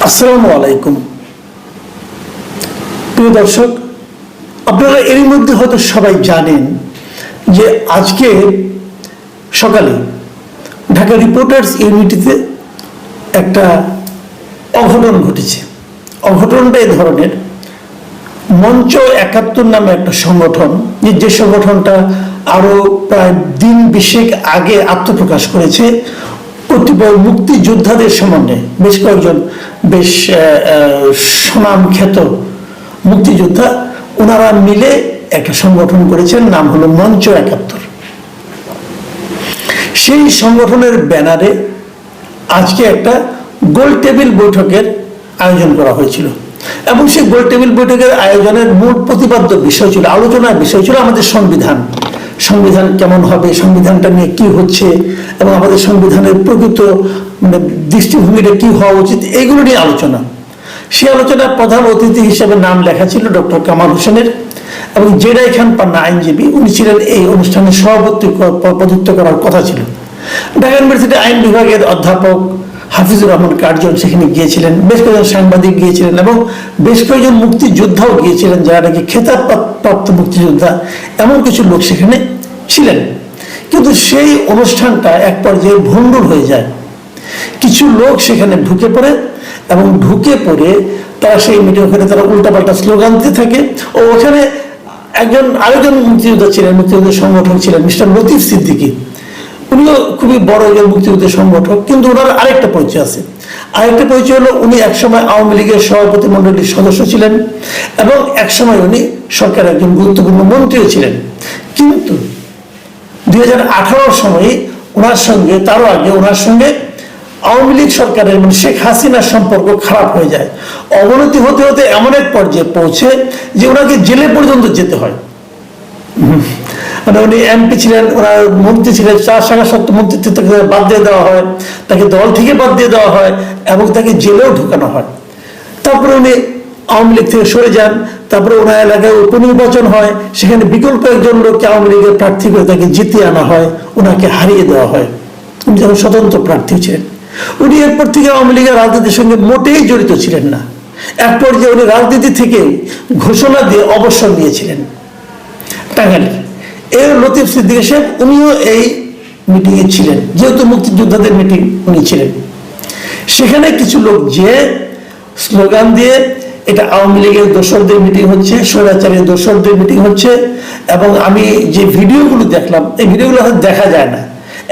আসসালামু আলাইকুম প্রিয় দর্শক, আপনারা এর মধ্যে হয়তো সবাই জানেন যে আজকে সকালে ঢাকা রিপোর্টার্স ইউনিটিতে একটা অঘটন ঘটেছে। অঘটনটা এই ধরনের, মঞ্চ ৭১ নামে একটা সংগঠন, যে সংগঠনটা আরো প্রায় দিন ২০ আগে আত্মপ্রকাশ করেছে কতিপয় মুক্তিযোদ্ধাদের সম্বন্ধে। বেশ কয়েকজন বেশ সুনাম খ্যাত মুক্তিযোদ্ধা ওনারা মিলে একটা সংগঠন করেছেন, নাম হলো মঞ্চ ৭১। সেই সংগঠনের ব্যানারে আজকে একটা গোল টেবিল বৈঠকের আয়োজন করা হয়েছিল এবং সেই গোল টেবিল বৈঠকের আয়োজনের মূল প্রতিপাদ্য বিষয় ছিল, আলোচনার বিষয় ছিল আমাদের সংবিধান কেমন হবে, সংবিধানটা নিয়ে কি হচ্ছে এবং আমাদের সংবিধানের প্রকৃত দৃষ্টিভঙ্গিটা কি হওয়া উচিত, এগুলো নিয়ে আলোচনা। সেই আলোচনার প্রধান অতিথি হিসেবে নাম লেখা ছিল ডক্টর কামাল হোসেনের, এবং জেডাই খান পান্না আইনজীবী, উনি ছিলেন এই অনুষ্ঠানের সভাপতি পদত্ব করার কথা ছিল। ঢাকা ইউনিভার্সিটি আইন বিভাগের অধ্যাপক হাফিজুর রহমান কার্জন সেখানে গিয়েছিলেন, বেশ কয়েকজন সাংবাদিক গিয়েছিলেন এবং বেশ কয়েকজন মুক্তিযোদ্ধাও গিয়েছিলেন, যারা নাকি খেতাবপ্রাপ্ত মুক্তিযোদ্ধা, এমন কিছু লোক সেখানে ছিলেন। কিন্তু সেই অনুষ্ঠানটা এক পর্যায়ে ভণ্ডুল হয়ে যায়। কিছু লোক সেখানে ঢুকে পড়ে এবং ঢুকে পড়ে তারা সেই মিটিং ওখানে তারা উল্টাপাল্টা স্লোগান দিতে থাকে। ও ওখানে আরেকজন মুক্তিযোদ্ধা ছিলেন, মুক্তিযুদ্ধের সংগঠক ছিলেন মিস্টার লতিফ সিদ্দিকী। উনিও খুবই বড় একজন মুক্তিযুদ্ধের সংগঠক, কিন্তু ওনার আরেকটা পরিচয় আছে। আরেকটা পরিচয় হলো উনি একসময় আওয়ামী লীগের সভাপতি মণ্ডলীর সদস্য ছিলেন এবং একসময় উনি সরকারের একজন গুরুত্বপূর্ণ মন্ত্রীও ছিলেন। কিন্তু ২০১৮ সময়ে ওনার সঙ্গে, তারও আগে ওনার সঙ্গে আওয়ামী লীগ সরকারের মানে শেখ হাসিনার সম্পর্ক খারাপ হয়ে যায়। অবনতি হতে হতে এমন এক পর্যায়ে পৌঁছে যে ওনাকে জেলে পর্যন্ত যেতে হয়। মানে উনি এমপি ছিলেন, ওনার মন্ত্রী ছিলেন, ৪ শাখা সত্ত্ব মন্ত্রিত্ব থেকে বাদ দিয়ে দেওয়া হয়, তাকে দল থেকে বাদ দিয়ে দেওয়া হয় এবং তাকে জেলেও ঢুকানো হয়। তারপরে উনি আওয়ামী লীগ থেকে সরে যান। তারপরে ওনার এলাকায় উপনির্বাচন হয়, সেখানে বিকল্প একজন লোককে আওয়ামী লীগের প্রার্থী করে তাকে জিতিয়ে আনা হয়, ওনাকে হারিয়ে দেওয়া হয়। উনি যখন স্বতন্ত্র প্রার্থী ছিলেন, উনি এরপর থেকে আওয়ামী লীগের রাজনীতির সঙ্গে মোটেই জড়িত ছিলেন না। এক পর্যায়ে উনি রাজনীতি থেকে ঘোষণা দিয়ে অবসর নিয়েছিলেন। টাঙ্গাইলে এর লতিফ সিদ্দিকী সাহেব উনিও এই মিটিংয়ে ছিলেন, যেহেতু মুক্তিযোদ্ধাদের মিটিং উনি ছিলেন। সেখানে কিছু লোক যে স্লোগান দিয়ে এটা আওয়ামী লীগের দোসরদের মিটিং হচ্ছে, স্বৈরাচারের দোসরদের মিটিং হচ্ছে, এবং আমি যে ভিডিওগুলো দেখলাম, এই ভিডিওগুলো হয়তো দেখা যায় না।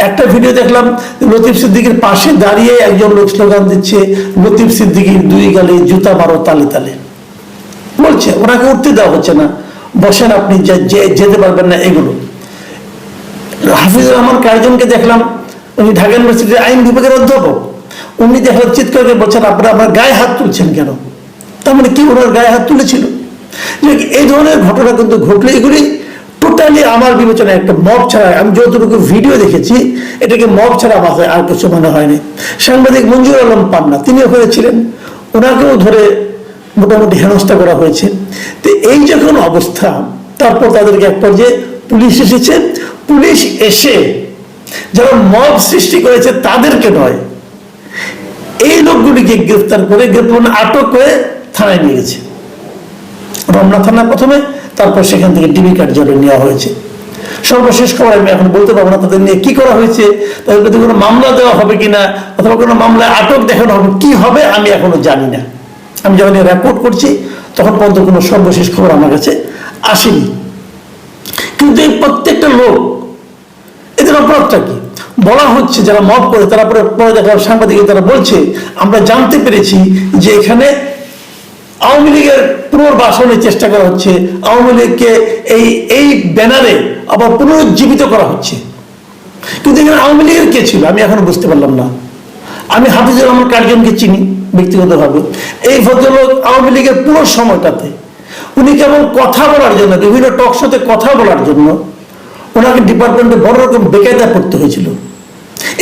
একটা ভিডিও দেখলাম লতিফ সিদ্দিকীর পাশে দাঁড়িয়ে একজন লোক স্লোগান দিচ্ছে, লতিফ সিদ্দিকীর ২ গালে জুতা মারো তালে তালে বলছে, ওনাকে উঠতে দেওয়া হচ্ছে না, বসেন আপনি, যেতে পারবেন না, এগুলো। হাফিজুর রহমান কার্জনকে দেখলাম, উনি ঢাকা ইউনিভার্সিটির আইন বিভাগের অধ্যাপক, উনি দেখলাম চিৎকার করে বলছেন আপনারা আমার গায়ে হাত তুলছেন কেন। তার মানে কি ওনার গায়ে হাত তুলেছিল? এই ধরনের ঘটনা কিন্তু ঘটলে এগুলি টোটালি আমার বিবেচনায় একটা মব ছাড়া, আমি যতটুকু ভিডিও দেখেছি এটাকে মব ছাড়া আমার আর কিছু মনে হয়নি। সাংবাদিক মঞ্জুর আলম পান্না তিনিও হয়েছিলেন, ওনাকেও ধরে মোটামুটি হেনস্থা করা হয়েছে। তো এই যখন অবস্থা, তারপর তাদেরকে এক পর্যায়ে পুলিশ এসেছে। পুলিশ এসে যারা মব সৃষ্টি করেছে তাদেরকে নয়, এই লোকগুলিকে গ্রেফতার করে আটক করে থানায় নিয়ে গেছে, রমনা থানা প্রথমে, তারপর সেখান থেকে ডিবি কার্যালয়ে নেওয়া হয়েছে। সর্বশেষ খবর আমি এখন বলতে পারবো না তাদের নিয়ে কি করা হয়েছে, তাদের প্রতি কোনো মামলা দেওয়া হবে কিনা অথবা কোনো মামলায় আটক দেখানো হবে, কি হবে আমি এখনো জানি না। আমি যখন রিপোর্ট করছি তখন পর্যন্ত কোনো সর্বশেষ খবর আমার কাছে আসেনি। কিন্তু এই প্রত্যেকটা লোক, এদের অপরাধটা কি বলা হচ্ছে, যারা মব করে তারা পরে দেখলাম সাংবাদিক তারা বলছে আমরা জানতে পেরেছি যে এখানে আওয়ামী লীগের পুনর্বাসনের চেষ্টা করা হচ্ছে, আওয়ামী লীগকে এই ব্যানারে আবার পুনরুজ্জীবিত করা হচ্ছে। কিন্তু এখানে আওয়ামী লীগের কে ছিল আমি এখনো বুঝতে পারলাম না। আমি হাফিজুর রহমান কার্জনকে চিনি ব্যক্তিগতভাবে। এই ভদ্রলোক আওয়ামী লীগের পুরো সময়টাতে উনি কেবল কথা বলার জন্য, বিভিন্ন টক শোতে কথা বলার জন্য ওনাকে ডিপার্টমেন্টে বড় রকম বেকায়দা করতে হয়েছিল।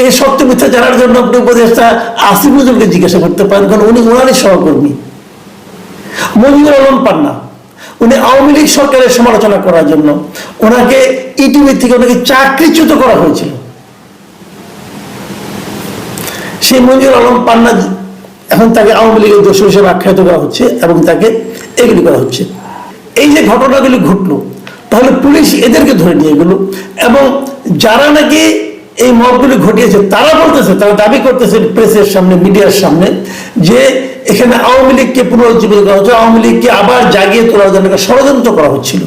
এই সত্য মিথ্যা জানার জন্য আপনি উপদেষ্টা আসিফ নজরুলকে জিজ্ঞাসা করতে পারেন, কারণ উনি ওনারই সহকর্মী। মঞ্জুর আলম পান্না উনি আওয়ামী লীগ সরকারের সমালোচনা করার জন্য ওনাকে ইটিভি থেকে ওনাকে চাকরিচ্যুত করা হয়েছিল। সেই মঞ্জুর আলম পান্না এখন তাকে আওয়ামী লীগের দোষী হিসেবে আখ্যায়িত করা হচ্ছে এবং তাকে এগুলি করা হচ্ছে। এই যে ঘটনাগুলি ঘটলো, তাহলে পুলিশ এদেরকে ধরে নিয়ে গেল এবং যারা নাকি এই মবগুলি ঘটিয়েছে তারা বলতেছে, তারা দাবি করতেছে প্রেসের সামনে, মিডিয়ার সামনে, যে এখানে আওয়ামী লীগকে পুনরুজ্জীবিত করা হচ্ছে, আওয়ামী লীগকে আবার জাগিয়ে তোলার জন্য ষড়যন্ত্র করা হচ্ছিল।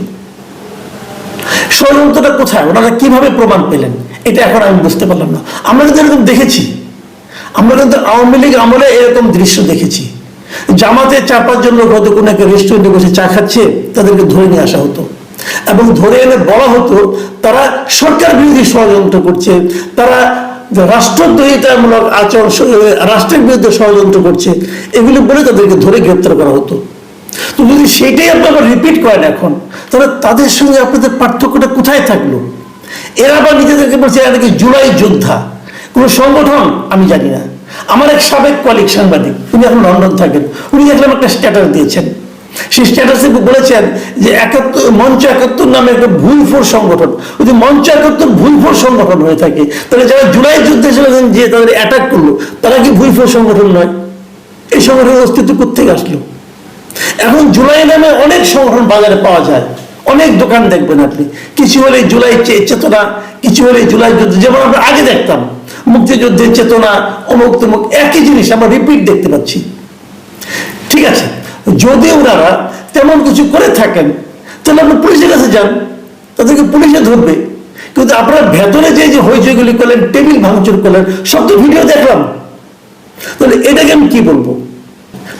ষড়যন্ত্রটা কোথায়, ওনারা কিভাবে প্রমাণ পেলেন, এটা এখন আমি বুঝতে পারলাম না। আমরা কিন্তু এরকম দেখেছি, আমরা কিন্তু আওয়ামী লীগ আমলে এরকম দৃশ্য দেখেছি। জামাতে 4-5 জন লোক হয়তো কোনো একটা রেস্টুরেন্টে বসে চা খাচ্ছে, তাদেরকে ধরে নিয়ে আসা হতো এবং ধরে এনে বলা হতো তারা সরকার বিরোধী ষড়যন্ত্র করছে, তারা রাষ্ট্রদ্রোহিতামূলক আচরণ, রাষ্ট্রের বিরুদ্ধে ষড়যন্ত্র করছে, এগুলি বলে তাদেরকে ধরে গ্রেপ্তার করা হতো। তো যদি সেটাই আপনারা রিপিট করেন এখন, তাহলে তাদের সঙ্গে আপনাদের পার্থক্যটা কোথায় থাকলো? এরা আবার নিজেদেরকে বলছে এরা নাকি জুলাই যোদ্ধা, কোন সংগঠন আমি জানি না। আমার এক সাবেক কলিগ সাংবাদিক, উনি এখন লন্ডন থাকেন, উনি দেখলাম একটা স্ট্যাটাস দিয়েছেন। সেই স্ট্যাটাসে বলেছেন যে মঞ্চ 71 নামে একটা ভুলফোর সংগঠন। যদি মঞ্চ 71 ভুলফোর সংগঠন হয়ে থাকে, তাহলে যারা জুলাই যুদ্ধে ছিলেন যে তাদের অ্যাটাক করলো, তারা কি ভুলফোর সংগঠন নয়? এই সংগঠনের অস্তিত্ব কোথেকে আসলো? এখন জুলাই নামে অনেক সংগঠন বাজারে পাওয়া যায়, অনেক দোকান দেখবেন আপনি, কিছু হলে জুলাই চেতনা, কিছু হলে জুলাই যুদ্ধ, যেমন আমরা আগে দেখতাম মুক্তিযুদ্ধের চেতনা, অমুক তমুক, একই জিনিস আমরা রিপিট দেখতে পাচ্ছি। ঠিক আছে, যদি ওনারা তেমন কিছু করে থাকেন তাহলে আপনি পুলিশের কাছে যান, তাদেরকে পুলিশে ধরবে। কিন্তু আপনারা ভেতরে যে হইচইগুলি করলেন, টেবিল ভাঙচুর করলেন, সব তো ভিডিও দেখলাম, তাহলে এটাকে আমি কি বলবো?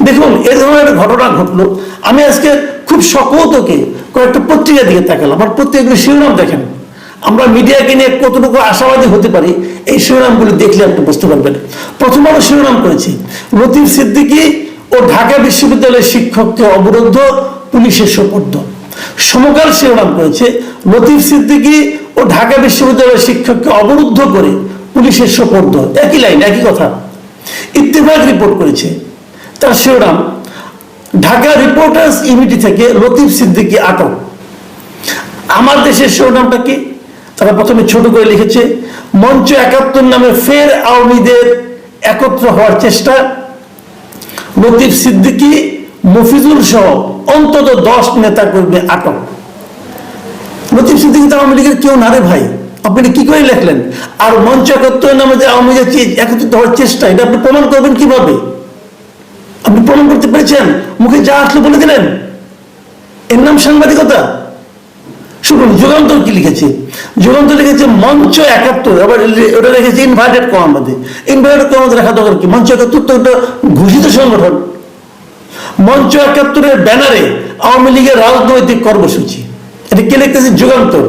দেখুন, এ ধরনের একটা ঘটনা ঘটলো। আমি আজকে খুব সকৌতুকে কয়েকটা পত্রিকা দিকে তাকালাম। আমার পত্রিকাগুলো শিরোনাম দেখেন, আমরা মিডিয়াকে নিয়ে কতটুকু আশাবাদী হতে পারি এই শিরোনামগুলি দেখলে আপনি বুঝতে পারবেন। প্রথম আলো শিরোনাম করেছি, লতিফ সিদ্দিকী ও ঢাকা বিশ্ববিদ্যালয়ের শিক্ষককে অবরুদ্ধ, পুলিশের সোপর্দ। সমকাল শিরোনাম করেছে, লতিফ সিদ্দিকী ও ঢাকা বিশ্ববিদ্যালয়ের শিক্ষককে অবরুদ্ধ করে পুলিশের সোপর্দ। একই লাইন, একই কথা। ইত্তেফাক রিপোর্ট করেছে, তার শিরোনাম, ঢাকা রিপোর্টার্স ইউনিটি থেকে লতিফ সিদ্দিকী আটক। আমার দেশের শিরোনামটা কি? তারা প্রথমে ছোট করে লিখেছে, মঞ্চ 71 নামে ফের আওয়ামীদের একত্র হওয়ার চেষ্টা, লতিফ সিদ্দিকী, মফিজুল সহ অন্তত 10 নেতা কর্মী আটক। লতিফ সিদ্দিকী তো আওয়ামী লীগের কেউ না রে ভাই, আপনি কি করে লিখলেন? আর মঞ্চ 71 নামে যে আওয়ামীদের একত্রিত হওয়ার চেষ্টা, এটা আপনি প্রমাণ করবেন কিভাবে? আপনি প্রমাণ করতে পেরেছেন? মুখে যা আসলে বলে দিলেন, এর নাম সাংবাদিকতা? শুনুন, যুগান্তর কি লিখেছে? যুগান্তর লিখেছে মঞ্চ 71, আবার ওটা লিখেছে ইনভার্টেড কমার মধ্যে। ইনভার্টেড কমার মধ্যে রাখা দরকার কি? মঞ্চ 71 তো একটা ঘোষিত সংগঠন। মঞ্চ 71-এর ব্যানারে আওয়ামী লীগের রাজনৈতিক কর্মসূচি, এটা কে লিখতেছে? যুগান্তর।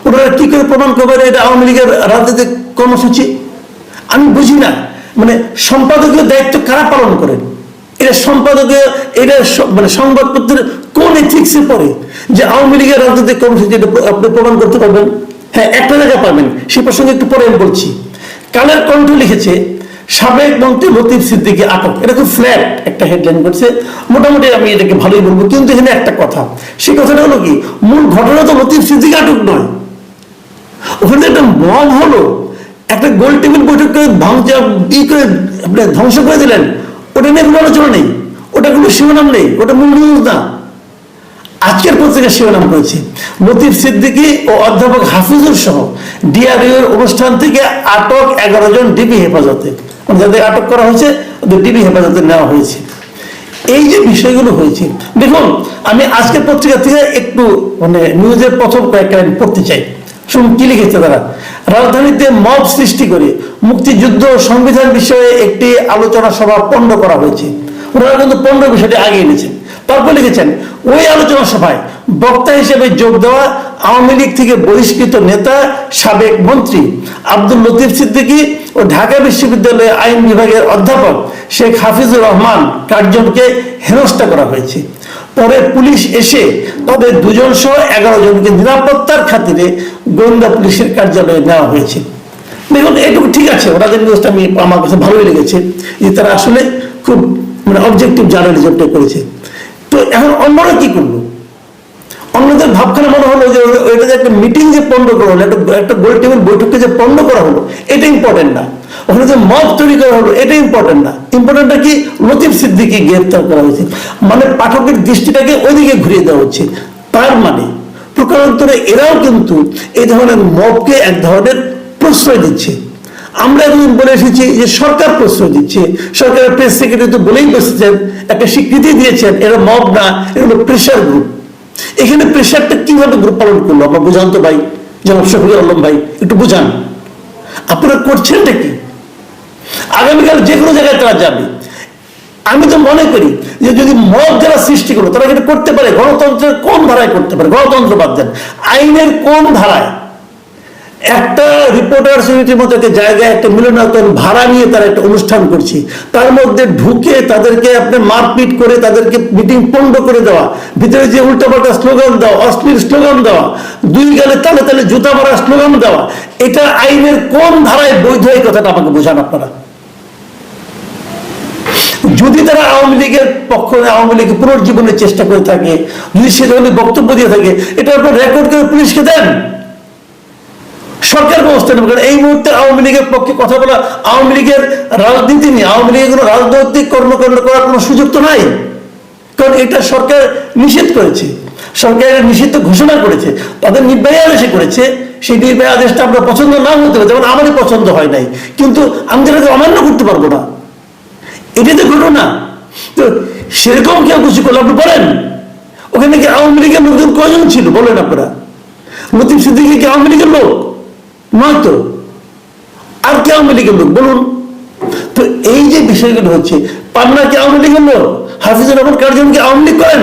ওনারা কি করে প্রমাণ করবেন এটা আওয়ামী লীগের রাজনৈতিক কর্মসূচি? আমি বুঝি না, মানে সম্পাদকীয় দায়িত্ব কারা পালন করেন? এটা সম্পাদকীয়, এটা মানে সংবাদপত্রের কোন এথিক্সে পড়ে যে আওয়ামী লীগের রাজনৈতিক কর্মসূচি আপনি প্রমাণ করতে পারবেন? হ্যাঁ, একটা জায়গা পাবেন, সে প্রসঙ্গে একটু পরে আমি বলছি। কালের কণ্ঠ লিখেছে, সাবেক মন্ত্রী লতিফ সিদ্দিকী আটক। এটা খুব ফ্ল্যাট একটা হেডলাইন করছে, মোটামুটি আমি এটাকে ভালোই বলবো। কিন্তু এখানে একটা কথা, সেই কথাটা হলো কি, মূল ঘটনা তো লতিফ সিদ্দিকী আটক নয়, ওখানে একটা মব হলো, একটা গোল টেবিল বৈঠক করে করে ধ্বংস করে দিলেন। ওটা নিয়ে কোনো আলোচনা নেই, ওটা কোনো শিরোনাম নেই, ওটা মূল নিউজ না। আজকের পত্রিকা শিরোনাম করেছে, লতিফ সিদ্দিকী ও অধ্যাপক হাফিজুর সহ ডিআরইউ অনুষ্ঠান থেকে আটক 11 জন ডিবি হেফাজতে। যাদের আটক করা হয়েছে ওদের ডিবি হেফাজতে নেওয়া হয়েছে। এই যে বিষয়গুলো হয়েছে, দেখুন আমি আজকের পত্রিকা থেকে একটু মানে নিউজের প্রথম কয়েকটা লাইন পড়তে চাই। শুনুন কি লিখেছে তারা, রাজধানীতে মব সৃষ্টি করে মুক্তিযুদ্ধ সংবিধান বিষয়ে একটি আলোচনা সভা পণ্ড করা হয়েছে। ওনারা কিন্তু পণ্ড বিষয়টি আগে এনেছেন। তারপর লিখেছেন, ওই আলোচনা সভায় বক্তা হিসেবে যোগ দেওয়া আওয়ামী লীগ থেকে বহিষ্কৃত নেতা সাবেক মন্ত্রী আব্দুল লতিফ সিদ্দিকী ও ঢাকা বিশ্ববিদ্যালয়ের আইন বিভাগের অধ্যাপক শেখ হাফিজুর রহমান 4 জনকে হেনস্থা করা হয়েছে। পরে পুলিশ এসে তাদের 2 জন সহ 11 জনকে নিরাপত্তার খাতিরে গোয়েন্দা পুলিশের কার্যালয়ে নেওয়া হয়েছে। দেখুন এটুকু ঠিক আছে, ওনাদের নিউজটা আমার কাছে ভালোই লেগেছে যে তারা আসলে খুব মানে অবজেক্টিভ জার্নালিজমটা করেছে। তো এখন অন্যরা কি করলো? অন্যদের ভাবখানা মনে হলো যে ওইটা যে একটা মিটিং যে পণ্ড করা হলো, একটা গোল টেবিল বৈঠককে যে পণ্ড করা হলো, এটা ইম্পর্টেন্ট না। ওখানে যে মব তৈরি করা হলো এটা ইম্পর্টেন্ট না, ইম্পর্টেন্টটা কি লতিফ সিদ্দিকী গ্রেফতার করা হয়েছে, মানে পাঠকের দৃষ্টিটাকে ওইদিকে ঘুরিয়ে দেওয়া হচ্ছে। তার মানে প্রকারান্তরে এরাও কিন্তু এই ধরনের মবকে এক ধরনের প্রশ্রয় দিচ্ছে। আমরা এতদিন বলে এসেছি যে সরকার প্রশ্রয় দিচ্ছে, সরকারের প্রেস সেক্রেটারি তো বলেই বসেছেন, একটা স্বীকৃতি দিয়েছেন, এরা মব না, এটা হলো প্রেশার গ্রুপ। এখানে প্রেশারটা কিভাবে গ্রুপ পালন করলো আমরা বুঝান তো ভাই, জনাব শফিকুল আলম ভাই একটু বুঝান, আপনারা করছেনটা কি? আগামীকাল যে কোনো জায়গায় তারা যাবে। আমি তো মনে করি যে যদি মব যারা সৃষ্টি করলো তারা এটা করতে পারে গণতন্ত্রের কোন ধারায় করতে পারে? গণতন্ত্র বাদ দেন, আইনের কোন ধারায়? একটা রিপোর্টার সমিতির মতো একটা জায়গায় একটা মিলনায়তন ভাড়া নিয়ে তারা একটা অনুষ্ঠান করছে, তার মধ্যে ঢুকে তাদেরকে আপনি মারপিট করে তাদেরকে মিটিং পণ্ড করে দেওয়া, ভিতরে যে উল্টাপাল্টা স্লোগান দেওয়া, অশ্লীল স্লোগান দেওয়া, দুই গালে তালে তালে জুতা মারা স্লোগান দেওয়া, এটা আইনের কোন ধারায় বৈধ? এই কথাটা আমাকে বোঝান আপনারা। যদি তারা আওয়ামী লীগের পক্ষ, আওয়ামী লীগ পুনর্জীবনের চেষ্টা করে থাকে, যদি সে ধরনের বক্তব্য দিয়ে থাকে, এটা আপনার রেকর্ড করে পুলিশকে দেন, সরকার ব্যবস্থা নেবে। কারণ এই মুহূর্তে আওয়ামী লীগের পক্ষে কথা বলা, আওয়ামী লীগের রাজনীতি নিয়ে আওয়ামী লীগের কোনো রাজনৈতিক কর্মকাণ্ড করার কোনো সুযোগ তো নাই, কারণ এটা সরকার নিষেধ করেছে, সরকারের নিষিদ্ধ ঘোষণা করেছে, তাদের নির্বাহী আদেশে করেছে। সেই নির্বাহী আদেশটা আমরা পছন্দ না হতে পারে, যেমন আমারই পছন্দ হয় নাই, কিন্তু আমি যেটাকে অমান্য করতে পারবো না, এটাই তো ঘটনা। তো সেরকম কেউ কিছু করলে আপনি বলেন, ওখানে কি আওয়ামী লীগের লোকজন কয়জন ছিল বলেন আপনারা? লতিফ সিদ্দিকী কি আওয়ামী লীগের লোক নয় তো, আর কি আওয়ামী লীগের লোক বলুন তো? এই যে বিষয়গুলো হচ্ছে, পাবনা কি আওয়ামী লীগের লোক? হাফিজুর রহমান কার্জন কি আওয়ামী লীগ করেন?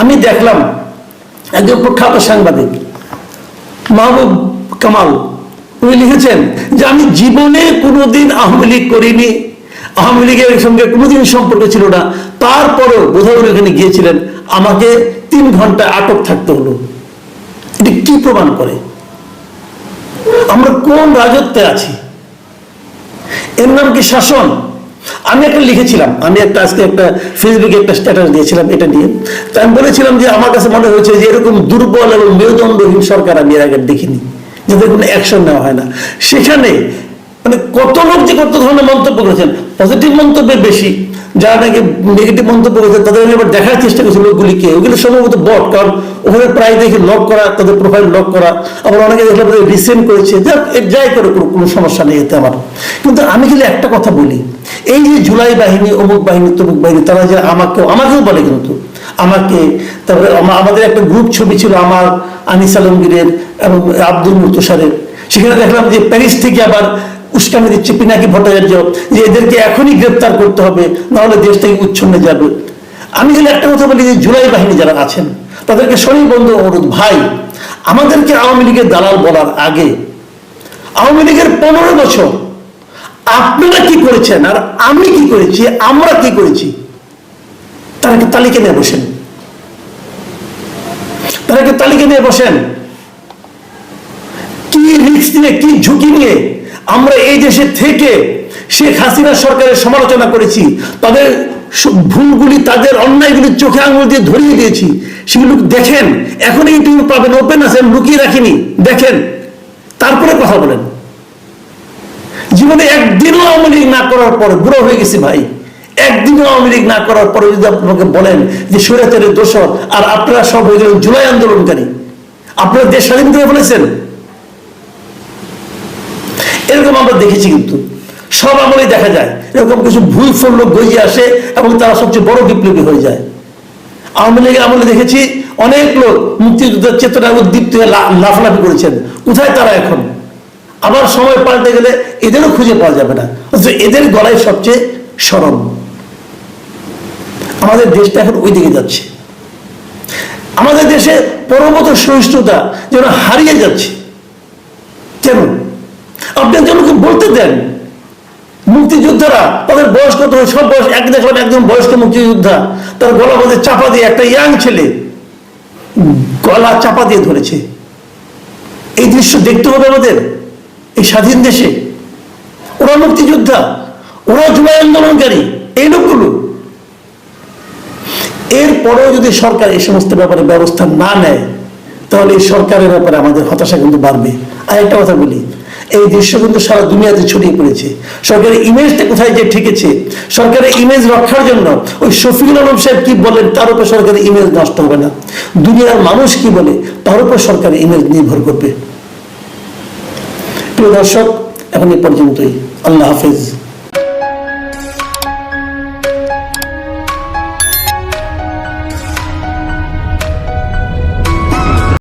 আমি দেখলাম একজন প্রখ্যাত সাংবাদিক মাহবুব কামাল, উনি লিখেছেন যে আমি জীবনে কোনোদিন আওয়ামী লীগ করিনি, আওয়ামী লীগের সঙ্গে কোনোদিন সম্পর্ক ছিল না, তারপরেও বোধহয় ওখানে গিয়েছিলেন, আমাকে 3 ঘন্টা আটক থাকতে হলো। এটি কি প্রমাণ করে? আমরা কোন রাজত্বে আছি? এর নাম কি শাসন? আমি একটা লিখেছিলাম, আমি আজকে একটা ফেসবুকে একটা স্ট্যাটাস দিয়েছিলাম এটা নিয়ে। তো আমি বলেছিলাম যে আমার কাছে মনে হয়েছে যে এরকম দুর্বল এবং মেরুদণ্ডহীন সরকার আমি এর আগে দেখিনি, যাদের কোনো অ্যাকশন নেওয়া হয় না। সেখানে মানে কত লোক যে কত ধরনের মন্তব্য করেছেন, পজিটিভ মন্তব্যের বেশি, যারা নাকি নেগেটিভ মন্তব্য করেছেন তাদের এবার দেখার চেষ্টা করেছে লোকগুলিকে, ওগুলো সম্ভবত বট, কারণ ওখানে প্রায় দেখি লক করা, তাদের প্রোফাইল লক করা, আবার অনেকে দেখলাম রিসেন্ট করেছে, যাই করে কোনো সমস্যা নেই এতে আমার। কিন্তু আমি খালি একটা কথা বলি, এই যে জুলাই বাহিনী, অমুক বাহিনী, তমুক বাহিনী, তারা যে আমাকেও বলে, কিন্তু আমাকে, তারপরে আমাদের একটা গ্রুপ ছবি ছিল আমার, আনিস আলমগীরের এবং আব্দুল মুর্তসারের, সেখানে দেখলাম যে প্যারিস থেকে আবার উস্কানি দিচ্ছে পিনাকি ভট্টাচার্য যে এদেরকে এখনই গ্রেপ্তার করতে হবে, নাহলে দেশ থেকে উচ্ছন্নে যাবে। আমি খালি একটা কথা বলি যে জুলাই বাহিনী যারা আছেন তাদেরকে শরীর বন্ধু অনুরোধ, ভাই আমাদেরকে আওয়ামী লীগের দালাল বলার আগে আওয়ামী লীগের 15 বছর আপনারা কি করেছেন আর আমি কি করেছি, আমরা কি করেছি, তাদেরকে তালিকা নিয়ে বসেন, তাদেরকে তালিকা নিয়ে বসেন। কি রিস্ক নিয়ে, কি ঝুঁকি নিয়ে আমরা এই দেশে থেকে শেখ হাসিনা সরকারের সমালোচনা করেছি, তাদের ভুলগুলি, তাদের অন্যায়গুলি চোখে আঙুল দিয়ে ধরিয়ে দিয়েছি, সেগুলো দেখেন। এখন ইউটিউব পাবেন, ওপেন আছে, লুকিয়ে রাখিনি, দেখেন, তারপরে কথা বলেন। জীবনে একদিনও আওয়ামী লীগ না করার পরে, বুড়ো হয়ে গেছি ভাই, একদিনও আওয়ামী লীগ না করার পরে যদি আপনাকে বলেন যে স্বৈরাচারের দোষর আর আপনারা সব হয়ে গেলেন জুলাই আন্দোলনকারী, আপনারা দেশ স্বাধীন করে বলেছেন, এরকম আমরা দেখেছি। কিন্তু সব আমলেই দেখা যায় এরকম কিছু ভুল ফুল লোক গজিয়ে আসে এবং তারা সবচেয়ে বড় বিপ্লবী হয়ে যায়। আওয়ামী লীগের আমলে দেখেছি অনেক লোক মুক্তিযুদ্ধের চেতনায় উদ্দীপ্ত হয়ে লাফালাফি করেছেন, কোথায় তারা এখন? আবার সময় পাল্টে গেলে এদেরও খুঁজে পাওয়া যাবে না, এদের গলায় সবচেয়ে সরম। আমাদের দেশটা এখন ওই দিকে যাচ্ছে, আমাদের দেশে পরবর্তী সহিষ্ণুতা যেন হারিয়ে যাচ্ছে। কেন? আপনি জনকে বলতে দেন। মুক্তিযোদ্ধারা তাদের বয়স কত, সব বয়স এক, দেখলাম একজন বয়স্ক মুক্তিযোদ্ধা তার গলা মধ্যে চাপা দিয়ে, একটা ইয়াং ছেলে গলা চাপা দিয়ে ধরেছে। এই দৃশ্য দেখতে হবে আমাদের এই স্বাধীন দেশে। ওরা মুক্তিযোদ্ধা, ওরা জুলাই আন্দোলনকারী, এই লোকগুলো। এরপরেও যদি সরকার এই সমস্ত ব্যাপারে ব্যবস্থা না নেয় তাহলে এই সরকারের ব্যাপারে আমাদের হতাশা কিন্তু বাড়বে। আর একটা কথা বলি, এই দৃশ্য কিন্তু সারা দুনিয়াতে ছড়িয়ে পড়েছে। সরকারের ইমেজটা কোথায় যে ঠেকেছে, সরকারের ইমেজ রক্ষার জন্য ওই শফিকুল আলম সাহেব কি বলেন তার উপর সরকারের ইমেজ নষ্ট হবে না, দুনিয়ার মানুষ কি বলে তার উপর সরকারের ইমেজ নির্ভর করবে। প্রিয় দর্শক, এখন এই পর্যন্তই। আল্লাহ হাফেজ।